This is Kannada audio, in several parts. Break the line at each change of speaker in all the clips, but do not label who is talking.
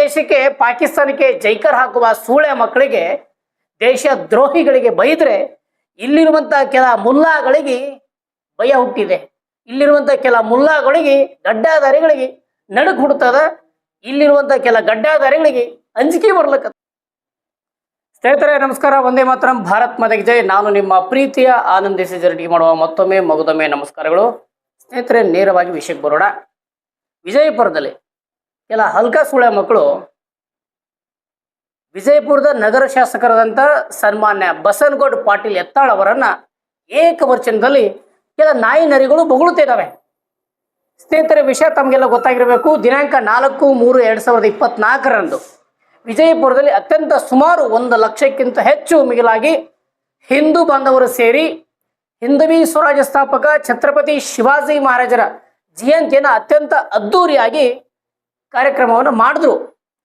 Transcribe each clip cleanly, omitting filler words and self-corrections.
ದೇಶಕ್ಕೆ ಪಾಕಿಸ್ತಾನಕ್ಕೆ ಜೈಕರ್ ಹಾಕುವ ಸೂಳೆ ಮಕ್ಕಳಿಗೆ, ದೇಶ ದ್ರೋಹಿಗಳಿಗೆ ಬೈದ್ರೆ ಇಲ್ಲಿರುವಂತ ಕೆಲ ಮುಲ್ಲಾಗಳಿಗೆ ಭಯ ಹುಟ್ಟಿದೆ. ಇಲ್ಲಿರುವಂತ ಕೆಲ ಮುಲ್ಲಾಗಳಿಗೆ, ಗಡ್ಡಾಧಾರಿಗಳಿಗೆ ನಡುಕ್ ಹುಡ್ತದ. ಇಲ್ಲಿರುವಂತ ಕೆಲ ಗಡ್ಡಾಧಾರಿಗಳಿಗೆ ಅಂಜಿಕೆ ಬರ್ಲಕ್ಕ. ಸ್ನೇಹಿತರೆ ನಮಸ್ಕಾರ, ಒಂದೇ ಮಾತ್ರ ಭಾರತ್ ಮಾತೆಗೆ ಜೈ. ನಾನು ನಿಮ್ಮ ಪ್ರೀತಿಯ ಆನಂದ್ ಜರಡಿ ಮಾಡುವ ಮತ್ತೊಮ್ಮೆ ಮಗದೊಮ್ಮೆ ನಮಸ್ಕಾರಗಳು. ಸ್ನೇಹಿತರೆ ನೇರವಾಗಿ ವಿಷಯಕ್ಕೆ ಬರೋಣ. ವಿಜಯಪುರದಲ್ಲಿ ಕೆಲ ಹಲ್ಕ ಸೂಳೆ ಮಕ್ಕಳು ವಿಜಯಪುರದ ನಗರ ಶಾಸಕರಾದಂಥ ಸನ್ಮಾನ್ಯ ಬಸನಗೌಡ ಪಾಟೀಲ್ ಯತ್ನಾಳ್ ಅವರನ್ನ ಏಕವಚನದಲ್ಲಿ ಕೆಲ ನಾಯಿ ನರಿಗಳು ಬೊಗಳುತ್ತಿದ್ದಾವೆ. ಸ್ನೇಹಿತರೆ ವಿಷಯ ತಮಗೆಲ್ಲ ಗೊತ್ತಾಗಿರಬೇಕು. ದಿನಾಂಕ 4/3/2024 ವಿಜಯಪುರದಲ್ಲಿ ಅತ್ಯಂತ ಸುಮಾರು 1 ಲಕ್ಷಕ್ಕಿಂತ ಹೆಚ್ಚು ಮಿಗಿಲಾಗಿ ಹಿಂದೂ ಬಾಂಧವರು ಸೇರಿ ಹಿಂದವಿ ಸ್ವರಾಜ್ಯ ಸ್ಥಾಪಕ ಛತ್ರಪತಿ ಶಿವಾಜಿ ಮಹಾರಾಜರ ಜಯಂತಿಯನ್ನು ಅತ್ಯಂತ ಅದ್ದೂರಿಯಾಗಿ ಕಾರ್ಯಕ್ರಮವನ್ನು ಮಾಡಿದ್ರು.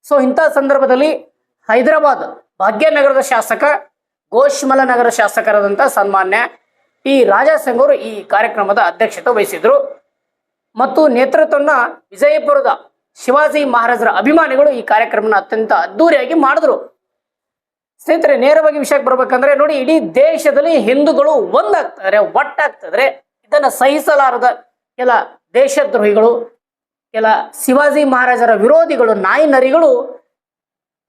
ಸೊ ಇಂಥ ಸಂದರ್ಭದಲ್ಲಿ ಹೈದರಾಬಾದ್ ಭಾಗ್ಯನಗರದ ಶಾಸಕ, ಗೋಶ್ಮಲ ನಗರ ಶಾಸಕರಾದಂಥ ಸನ್ಮಾನ್ಯ ಟಿ ರಾಜಾ ಸಿಂಗ್ ಅವರು ಈ ಕಾರ್ಯಕ್ರಮದ ಅಧ್ಯಕ್ಷತೆ ವಹಿಸಿದ್ರು ಮತ್ತು ನೇತೃತ್ವವನ್ನು ವಿಜಯಪುರದ ಶಿವಾಜಿ ಮಹಾರಾಜರ ಅಭಿಮಾನಿಗಳು ಈ ಕಾರ್ಯಕ್ರಮನ ಅತ್ಯಂತ ಅದ್ದೂರಿಯಾಗಿ ಮಾಡಿದ್ರು. ಸ್ನೇಹಿತರೆ ನೇರವಾಗಿ ವಿಷಯಕ್ಕೆ ಬರ್ಬೇಕಂದ್ರೆ ನೋಡಿ, ಇಡೀ ದೇಶದಲ್ಲಿ ಹಿಂದೂಗಳು ಒಂದಾಗ್ತಾರೆ, ಒಟ್ಟಾಗ್ತಿದ್ರೆ ಇದನ್ನು ಸಹಿಸಲಾರದ ಕೆಲ ದೇಶದ್ರೋಹಿಗಳು, ಕೆಲ ಶಿವಾಜಿ ಮಹಾರಾಜರ ವಿರೋಧಿಗಳು, ನಾಯಿ ನರಿಗಳು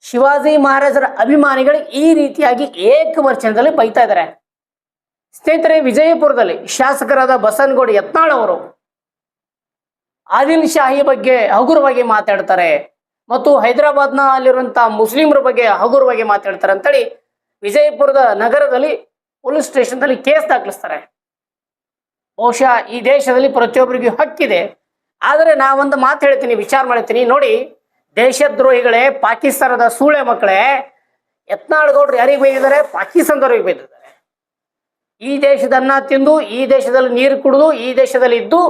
ಶಿವಾಜಿ ಮಹಾರಾಜರ ಅಭಿಮಾನಿಗಳಿಗೆ ಈ ರೀತಿಯಾಗಿ ಏಕವಚನದಲ್ಲಿ ಬೈತಾ ಇದ್ದಾರೆ. ಸ್ನೇಹಿತರೆ ವಿಜಯಪುರದಲ್ಲಿ ಶಾಸಕರಾದ ಬಸನಗೌಡ ಯತ್ನಾಳ್ ಅವರು ಆದಿಲ್ ಶಾಹಿ ಬಗ್ಗೆ ಹಗುರವಾಗಿ ಮಾತಾಡ್ತಾರೆ ಮತ್ತು ಹೈದರಾಬಾದ್ನ ಅಲ್ಲಿರುವಂತಹ ಮುಸ್ಲಿಮರ ಬಗ್ಗೆ ಹಗುರವಾಗಿ ಮಾತಾಡ್ತಾರೆ ಅಂತೇಳಿ ವಿಜಯಪುರದ ನಗರದಲ್ಲಿ ಪೊಲೀಸ್ ಸ್ಟೇಷನ್ದಲ್ಲಿ ಕೇಸ್ ದಾಖಲಿಸ್ತಾರೆ. ಬಹುಶಃ ಈ ದೇಶದಲ್ಲಿ ಪ್ರತಿಯೊಬ್ಬರಿಗೂ ಹಕ್ಕಿದೆ. ಆದರೆ ನಾವೊಂದು ಮಾತು ಹೇಳ್ತೀನಿ, ವಿಚಾರ ಮಾಡ್ತೀನಿ. ನೋಡಿ, ದೇಶದ್ರೋಹಿಗಳೇ, ಪಾಕಿಸ್ತಾನದ ಸೂಳೆ ಮಕ್ಕಳೇ, ಯತ್ನಾಳ್ ಗೌಡ್ರು ಯಾರಿಗೆ ಬೈದಿದ್ದಾರೆ? ಪಾಕಿಸ್ತಾನದವ್ರಿಗೆ ಬೈದಿದ್ದಾರೆ. ಈ ದೇಶದನ್ನ ತಿಂದು, ಈ ದೇಶದಲ್ಲಿ ನೀರು ಕುಡಿದು, ಈ ದೇಶದಲ್ಲಿ ಇದ್ದು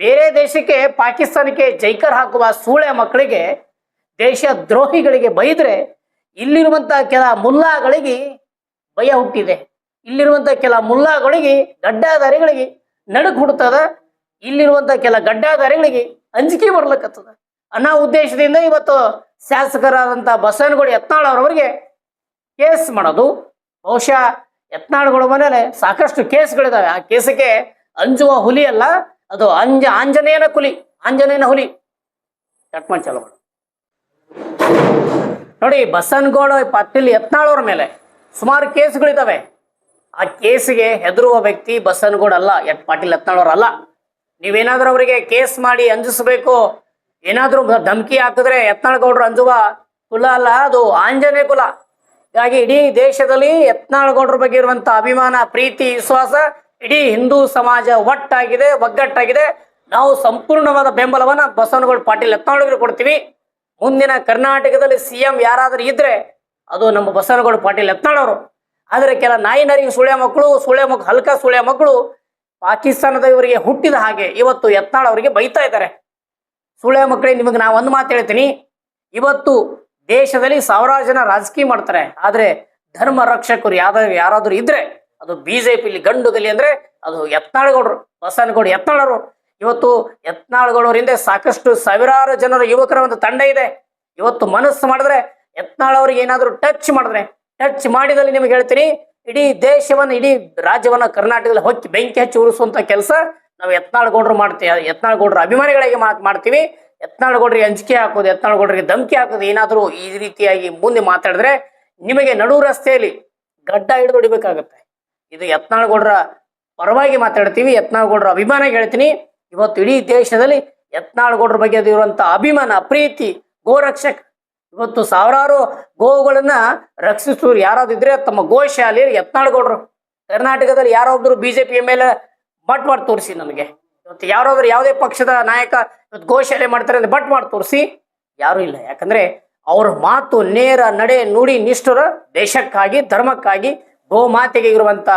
ಬೇರೆ ದೇಶಕ್ಕೆ ಪಾಕಿಸ್ತಾನಕ್ಕೆ ಜೈಕರ್ ಹಾಕುವ ಸೂಳೆ ಮಕ್ಕಳಿಗೆ, ದೇಶ ದ್ರೋಹಿಗಳಿಗೆ ಬೈದ್ರೆ ಇಲ್ಲಿರುವಂತ ಕೆಲ ಮುಲ್ಲಾಗಳಿಗೆ ಭಯ ಹುಟ್ಟಿದೆ. ಇಲ್ಲಿರುವಂತ ಕೆಲ ಮುಲ್ಲಾಗಳಿಗೆ, ಗಡ್ಡಾಧಾರಿಗಳಿಗೆ ನಡುಕ್ ಹುಡ್ತದ. ಇಲ್ಲಿರುವಂತ ಕೆಲ ಗಡ್ಡಾಧಾರಿಗಳಿಗೆ ಅಂಜಿಕೆ ಬರ್ಲಕ್ಕತ್ತದ ಅನ್ನೋ ಉದ್ದೇಶದಿಂದ ಇವತ್ತು ಶಾಸಕರಾದಂಥ ಬಸನಗೌಡ ಯತ್ನಾಳ್ ಅವರವರಿಗೆ ಕೇಸ್ ಮಾಡೋದು. ಬಹುಶಃ ಯತ್ನಾಳ್ಗಳ ಮನೇಲೆ ಸಾಕಷ್ಟು ಕೇಸ್ಗಳಿದಾವೆ. ಆ ಕೇಸಕ್ಕೆ ಅಂಜುವ ಹುಲಿ ಅಲ್ಲ, ಅದು ಆಂಜನೇಯನ ಹುಲಿ. ಕಟ್ ಮಾಡಿ ಚಾಲು ಮಾಡು. ನೋಡಿ, ಬಸನಗೌಡ ಪಾಟೀಲ್ ಯತ್ನಾಳ್ ಅವ್ರ ಮೇಲೆ ಸುಮಾರು ಕೇಸ್ಗಳಿದ್ದಾವೆ. ಆ ಕೇಸಿಗೆ ಹೆದರುವ ವ್ಯಕ್ತಿ ಬಸನಗೌಡ ಅಲ್ಲ, ಪಾಟೀಲ್ ಯತ್ನಾಳ್ ಅವ್ರ ಅಲ್ಲ. ನೀವೇನಾದ್ರೂ ಅವರಿಗೆ ಕೇಸ್ ಮಾಡಿ ಅಂಜಿಸ್ಬೇಕು, ಏನಾದ್ರೂ ಧಮಕಿ ಹಾಕಿದ್ರೆ ಯತ್ನಾಳ್ ಗೌಡ್ರು ಅಂಜುವ ಕುಲ ಅಲ್ಲ, ಅದು ಆಂಜನೇಯ ಕುಲ. ಹೀಗಾಗಿ ಇಡೀ ದೇಶದಲ್ಲಿ ಯತ್ನಾಳ್ ಗೌಡ್ರ ಬಗ್ಗೆ ಇರುವಂತ ಅಭಿಮಾನ, ಪ್ರೀತಿ, ವಿಶ್ವಾಸ ಇಡೀ ಹಿಂದೂ ಸಮಾಜ ಒಟ್ಟಾಗಿದೆ, ಒಗ್ಗಟ್ಟಾಗಿದೆ. ನಾವು ಸಂಪೂರ್ಣವಾದ ಬೆಂಬಲವನ್ನ ಬಸನಗೌಡ ಪಾಟೀಲ್ ಯತ್ನಾಳ್ಗೆ ಕೊಡ್ತೀವಿ. ಮುಂದಿನ ಕರ್ನಾಟಕದಲ್ಲಿ CM ಯಾರಾದ್ರೂ ಇದ್ರೆ ಅದು ನಮ್ಮ ಬಸನಗೌಡ ಪಾಟೀಲ್ ಯತ್ನಾಳ್ ಅವರು. ಆದರೆ ಕೆಲ ನಾಯಿ ನರಿ ಹಲ್ಕ ಸುಳ್ಯ ಮಕ್ಕಳು ಪಾಕಿಸ್ತಾನದ ಇವರಿಗೆ ಹುಟ್ಟಿದ ಹಾಗೆ ಇವತ್ತು ಯತ್ನಾಳ್ ಅವರಿಗೆ ಬೈತಾ ಇದ್ದಾರೆ. ಸುಳ್ಯ ಮಕ್ಕಳಿಗೆ ನಿಮಗೆ ನಾ ಒಂದು ಮಾತು ಹೇಳ್ತೀನಿ, ಇವತ್ತು ದೇಶದಲ್ಲಿ ಸಾವಿರಾರು ಜನ ರಾಜಕೀಯ ಮಾಡ್ತಾರೆ, ಆದ್ರೆ ಧರ್ಮ ರಕ್ಷಕರು ಯಾರಾದ್ರೂ ಇದ್ರೆ ಅದು BJPಲಿ ಗಂಡುಗಲಿ ಅಂದ್ರೆ ಅದು ಯತ್ನಾಳ್ ಗೌಡ್ರು, ಬಸನಗೌಡ ಯತ್ನಾಳ್ ಅವರು. ಇವತ್ತು ಯತ್ನಾಳ್ ಗೌಡರಿಂದ ಸಾಕಷ್ಟು ಸಾವಿರಾರು ಜನರ ಯುವಕರ ಒಂದು ತಂಡ ಇದೆ. ಇವತ್ತು ಮನಸ್ಸು ಮಾಡಿದ್ರೆ ಯತ್ನಾಳ್ ಅವ್ರಿಗೆ ಏನಾದರೂ ಟಚ್ ಮಾಡಿದಲ್ಲಿ ನಿಮಗೆ ಹೇಳ್ತೀನಿ, ಇಡೀ ದೇಶವನ್ನ, ಇಡೀ ರಾಜ್ಯವನ್ನ ಕರ್ನಾಟಕದಲ್ಲಿ ಹೊಕ್ಕಿ ಬೆಂಕಿ ಹಚ್ಚಿ ಉರಿಸುವಂತ ಕೆಲಸ ನಾವು ಯತ್ನಾಳ್ ಗೌಡ್ರು ಮಾಡ್ತೀವಿ. ಯತ್ನಾಳ್ ಗೌಡ್ರ ಅಭಿಮಾನಿಗಳಿಗೆ ಮಾಡ್ತೀವಿ. ಯತ್ನಾಳ್ ಗೌಡ್ರಿಗೆ ಅಂಜಿಕೆ ಹಾಕೋದು, ಯತ್ನಾಳ್ ಗೌಡ್ರಿಗೆ ಧಮಕಿ ಹಾಕೋದು, ಏನಾದರೂ ಈ ರೀತಿಯಾಗಿ ಮುಂದೆ ಮಾತಾಡಿದ್ರೆ ನಿಮಗೆ ನಡು ರಸ್ತೆಯಲ್ಲಿ ಗಡ್ಡ ಹಿಡಿದು ಹೊಡಿಬೇಕಾಗತ್ತೆ. ಇದು ಯತ್ನಾಳ್ ಗೌಡ್ರ ಪರವಾಗಿ ಮಾತಾಡ್ತೀವಿ, ಯತ್ನಾಳ್ ಗೌಡ್ರ ಅಭಿಮಾನಿಗೆ ಹೇಳ್ತೀನಿ. ಇವತ್ತು ಇಡೀ ದೇಶದಲ್ಲಿ ಯತ್ನಾಳ್ ಗೌಡ್ರ ಬಗ್ಗೆ ಇರುವಂತ ಅಭಿಮಾನ, ಪ್ರೀತಿ, ಗೋರಕ್ಷಕ, ಇವತ್ತು ಸಾವಿರಾರು ಗೋವುಗಳನ್ನ ರಕ್ಷಿಸೋರು ಯಾರಾದ್ರೂ ಇದ್ರೆ ತಮ್ಮ ಗೋಶಾಲೆ ಯತ್ನಾಳ್ ಗೌಡ್ರು. ಕರ್ನಾಟಕದಲ್ಲಿ ಯಾರೊಬ್ರು BJP MLA ಬಟ್ ಮಾಡಿ ತೋರಿಸಿ ನನಗೆ. ಇವತ್ತು ಯಾರಾದ್ರೂ ಯಾವುದೇ ಪಕ್ಷದ ನಾಯಕ ಇವತ್ತು ಗೋಶಾಲೆ ಮಾಡ್ತಾರೆ ಅಂದ್ರೆ ಬಟ್ ಮಾಡಿ ತೋರಿಸಿ, ಯಾರು ಇಲ್ಲ. ಯಾಕಂದ್ರೆ ಅವ್ರ ಮಾತು ನೇರ, ನಡೆ, ನುಡಿ, ನಿಷ್ಠುರ, ದೇಶಕ್ಕಾಗಿ, ಧರ್ಮಕ್ಕಾಗಿ, ಗೋಮಾತೆಗೆ ಇರುವಂತ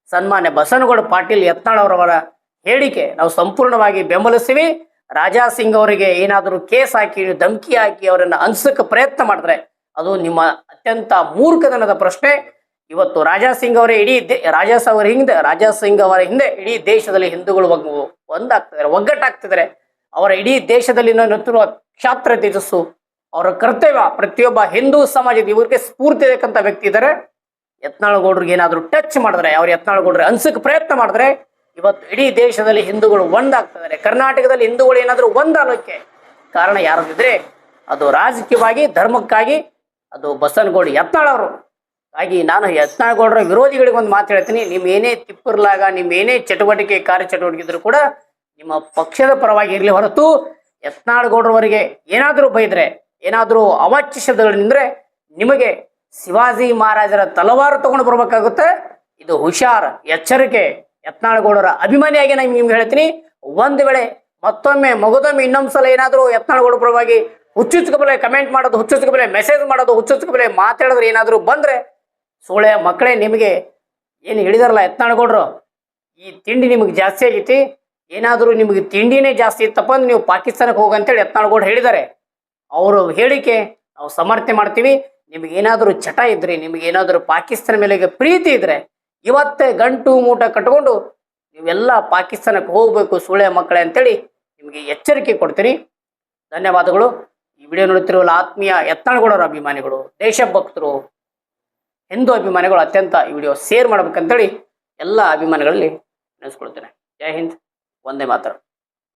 ಸನ್ಮಾನ್ಯ ಬಸನಗೌಡ ಪಾಟೀಲ್ ಯತ್ನಾಳ್ ಅವರವರ ಹೇಳಿಕೆ ನಾವು ಸಂಪೂರ್ಣವಾಗಿ ಬೆಂಬಲಿಸ್ತೀವಿ. ರಾಜಾ ಸಿಂಗ್ ಅವರಿಗೆ ಏನಾದರೂ ಕೇಸ್ ಹಾಕಿ, ಧಮಕಿ ಹಾಕಿ ಅವರನ್ನ ಅನ್ಸಕ್ಕೆ ಪ್ರಯತ್ನ ಮಾಡಿದ್ರೆ ಅದು ನಿಮ್ಮ ಅತ್ಯಂತ ಮೂರ್ಖತನದ ಪ್ರಶ್ನೆ. ಇವತ್ತು ರಾಜಾ ಸಿಂಗ್ ಅವರೇ ರಾಜಾ ಸಿಂಗ್ ಅವರ ಹಿಂದೆ ಇಡೀ ದೇಶದಲ್ಲಿ ಹಿಂದೂಗಳು ಒಂದಾಗ್ತಿದ್ದಾರೆ, ಒಗ್ಗಟ್ಟಾಗ್ತಿದ್ದಾರೆ. ಅವರ ಇಡೀ ದೇಶದಲ್ಲಿ ನಿಂತಿರುವ ಕ್ಷಾತ್ರ ತೇಜಸ್ಸು ಅವರ ಕರ್ತವ್ಯ. ಪ್ರತಿಯೊಬ್ಬ ಹಿಂದೂ ಸಮಾಜದ ಇವರಿಗೆ ಸ್ಫೂರ್ತಿ ಬೇಕಂತ ವ್ಯಕ್ತಿ ಇದ್ದಾರೆ. ಯತ್ನಾಳಗೌಡರಿಗೆ ಏನಾದರೂ ಟಚ್ ಮಾಡಿದ್ರೆ, ಅವ್ರು ಯತ್ನಾಳಗೌಡ್ರಿಗೆ ಅನ್ಸಕ್ಕೆ ಪ್ರಯತ್ನ ಮಾಡಿದ್ರೆ ಇವತ್ತು ಇಡೀ ದೇಶದಲ್ಲಿ ಹಿಂದೂಗಳು ಒಂದಾಗ್ತಿದ್ದಾರೆ. ಕರ್ನಾಟಕದಲ್ಲಿ ಹಿಂದೂಗಳು ಏನಾದರೂ ಒಂದಾಗಲಿಕ್ಕೆ ಕಾರಣ ಯಾರಿದ್ರೆ ಅದು ರಾಜಕೀಯವಾಗಿ, ಧರ್ಮಕ್ಕಾಗಿ ಅದು ಬಸನಗೌಡ ಯತ್ನಾಳ್ ಅವರು. ಹಾಗಾಗಿ ನಾನು ಯತ್ನಾಳಗೌಡರ ವಿರೋಧಿಗಳಿಗೆ ಒಂದು ಮಾತು ಹೇಳ್ತೀನಿ, ನಿಮ್ಮ ಏನೇ ತಿಪ್ಪಿರ್ಲಾಗ, ನಿಮ್ಮ ಏನೇ ಚಟುವಟಿಕೆ ಕಾರ್ಯಚಟುವಟಿಕೆ ಇದ್ರೂ ಕೂಡ ನಿಮ್ಮ ಪಕ್ಷದ ಪರವಾಗಿ ಇರಲಿ ಹೊರತು ಯತ್ನಾಳಗೌಡರವರಿಗೆ ಏನಾದರೂ ಬೈದ್ರೆ, ಏನಾದರೂ ಅವಾಚ್ಯ ಶಬ್ದಗಳಿಂದ್ರೆ ನಿಮಗೆ ಶಿವಾಜಿ ಮಹಾರಾಜರ ತಲವಾರು ತಗೊಂಡು ಬರ್ಬೇಕಾಗುತ್ತೆ. ಇದು ಹುಷಾರ್, ಎಚ್ಚರಿಕೆ. ಯತ್ನಾಳಗೌಡರ ಅಭಿಮಾನಿಯಾಗಿ ನಾನು ನಿಮ್ಗೆ ಹೇಳ್ತೀನಿ, ಒಂದು ವೇಳೆ ಮತ್ತೊಮ್ಮೆ ಮಗದೊಮ್ಮೆ ಇನ್ನೊಂದ್ಸಲ ಏನಾದರೂ ಯತ್ನಾಳಗೌಡ ಪರವಾಗಿ ಹುಚ್ಚುಚ್ಕಬಲೆ ಕಮೆಂಟ್ ಮಾಡೋದು, ಹುಚ್ಚುಚ್ಕಬಲೆ ಮೆಸೇಜ್ ಮಾಡೋದು, ಹುಚ್ಚುಚ್ಕಬಲೆ ಮಾತಾಡಿದ್ರೆ ಏನಾದರೂ ಬಂದ್ರೆ ಸೋಳೆ ಮಕ್ಕಳೇ, ನಿಮಗೆ ಏನು ಹೇಳಿದಾರಲ್ಲ ಯತ್ನಾಳಗೌಡರು, ಈ ತಿಂಡಿ ನಿಮಗೆ ಜಾಸ್ತಿ ಆಗೈತಿ, ಏನಾದರೂ ನಿಮಗೆ ತಿಂಡಿನೇ ಜಾಸ್ತಿ ಇತ್ತಪ್ಪ ಅಂದ್ರೆ ನೀವು ಪಾಕಿಸ್ತಾನಕ್ಕೆ ಹೋಗಂತೇಳಿ ಯತ್ನಾಳಗೌಡ ಹೇಳಿದ್ದಾರೆ. ಅವರು ಹೇಳಿಕೆ ನಾವು ಸಮರ್ಥನೆ ಮಾಡ್ತೀವಿ. ನಿಮಗೆ ಏನಾದರೂ ಚಟ ಇದ್ರಿ, ನಿಮಗೆ ಏನಾದರೂ ಪಾಕಿಸ್ತಾನ ಮೇಲೆ ಪ್ರೀತಿ ಇದ್ರೆ ಇವತ್ತೇ ಗಂಟು ಮೂಟ ಕಟ್ಕೊಂಡು ನೀವೆಲ್ಲ ಪಾಕಿಸ್ತಾನಕ್ಕೆ ಹೋಗಬೇಕು ಸೂಳೆ ಮಕ್ಕಳೇ ಅಂತೇಳಿ ನಿಮಗೆ ಎಚ್ಚರಿಕೆ ಕೊಡ್ತೀನಿ. ಧನ್ಯವಾದಗಳು. ಈ ವಿಡಿಯೋ ನೋಡುತ್ತಿರುವ ಆತ್ಮೀಯ ಯತ್ನಾಳಗೌಡರ ಅಭಿಮಾನಿಗಳು, ದೇಶಭಕ್ತರು, ಹಿಂದೂ ಅಭಿಮಾನಿಗಳು ಅತ್ಯಂತ ಈ ವಿಡಿಯೋ ಶೇರ್ ಮಾಡ್ಬೇಕಂತೇಳಿ ಎಲ್ಲ ಅಭಿಮಾನಿಗಳಲ್ಲಿ ನೆನೆಸ್ಕೊಳ್ತೇನೆ. ಜೈ ಹಿಂದ್, ವಂದೇ ಮಾತರಂ.